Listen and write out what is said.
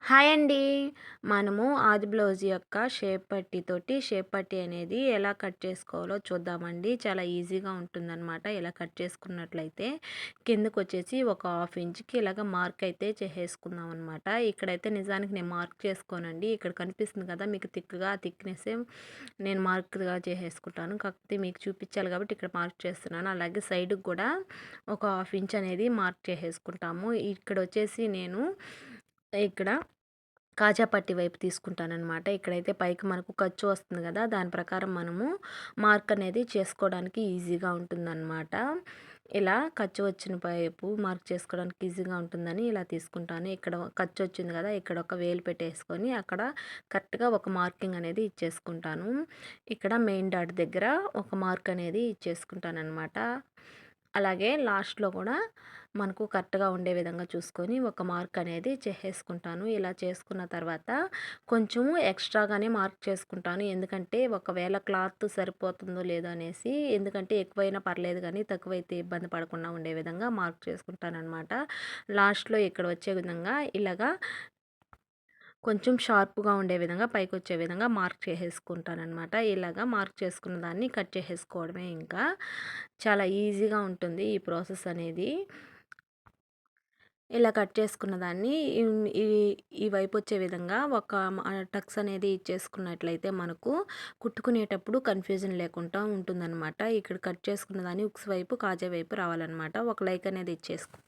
Hi అండి. మనము ఆది బ్లౌజ్ యొక్క షేప్ పట్టీ అనేది ఎలా కట్ చేసుకోవాలో చూద్దామండి. చాలా ఈజీగా ఉంటుందనమాట. ఇలా కట్ చేసుకున్నట్లయితే కిందకొచ్చేసి ఒక హాఫ్ ఇంచ్‌కి ఇలాగ మార్క్ అయితే చేసేసుకుందాం అనమాట. ఇక్కడైతే నిజానికి నేను మార్క్ చేసుకోనండి. ఇక్కడ కనిపిస్తుంది కదా మీకు థిక్‌గా, ఆ థిక్‌నెస్సే నేను మార్క్‌గా చేసేసుకుంటాను. కాకపోతే మీకు చూపించాలి కాబట్టి ఇక్కడ మార్క్ చేస్తున్నాను. అలాగే సైడ్‌కి కూడా ఒక హాఫ్ ఇంచ్ అనేది మార్క్ చేసేసుకుంటాము. ఇక్కడొచ్చేసి నేను ఇక్కడ కాజా పట్టీ వైపు తీసుకుంటాననమాట. ఇక్కడైతే పైకి మనకు ఖర్చు వస్తుంది కదా! దాని ప్రకారం మనము మార్క్ అనేది చేసుకోవడానికి ఈజీగా ఉంటుందనమాట. ఇలా ఖర్చు వచ్చిన వైపు మార్క్ చేసుకోవడానికి ఈజీగా ఉంటుందని ఇలా తీసుకుంటాను. ఇక్కడ ఖర్చు వచ్చింది కదా! ఇక్కడ ఒక వేలు పెట్టేసుకొని అక్కడ కరెక్ట్‌గా ఒక మార్కింగ్ అనేది ఇచ్చేసుకుంటాను. ఇక్కడ మెయిన్ డాట్ దగ్గర ఒక మార్క్ అనేది ఇచ్చేసుకుంటాననమాట. అలాగే లాస్ట్‌లో కూడా మనకు కరెక్ట్‌గా ఉండే విధంగా చూసుకొని ఒక మార్క్ అనేది చేసేసుకుంటాను. ఇలా చేసుకున్న తర్వాత కొంచెము ఎక్స్ట్రాగానే మార్క్ చేసుకుంటాను. ఎందుకంటే ఒకవేళ క్లాత్ సరిపోతుందో లేదో అనేసి. ఎందుకంటే ఎక్కువైనా పర్లేదు కానీ తక్కువైతే ఇబ్బంది పడకుండా ఉండే విధంగా మార్క్ చేసుకుంటాననమాట. లాస్ట్‌లో ఇక్కడ వచ్చే విధంగా ఇలాగా కొంచెం షార్ప్‌గా ఉండే విధంగా పైకొచ్చే విధంగా మార్క్ చేసేసుకుంటాననమాట. ఇలాగా మార్క్ చేసుకున్న దాన్ని కట్ చేసేసుకోవడమే ఇంకా. చాలా ఈజీగా ఉంటుంది ఈ ప్రాసెస్ అనేది. ఇలా కట్ చేసుకున్న దాన్ని ఈ ఈ వైపొచ్చే విధంగా ఒక టక్స్ అనేది ఇచ్చేసుకున్నట్లయితే మనకు కుట్టుకునేటప్పుడు కన్‌ఫ్యూజన్ లేకుండా ఉంటుందనమాట. ఇక్కడ కట్ చేసుకున్న దాన్ని ఉక్స్ వైపు, కాజా వైపు రావాలనమాట. ఒక లైక్ అనేది ఇచ్చేసుకో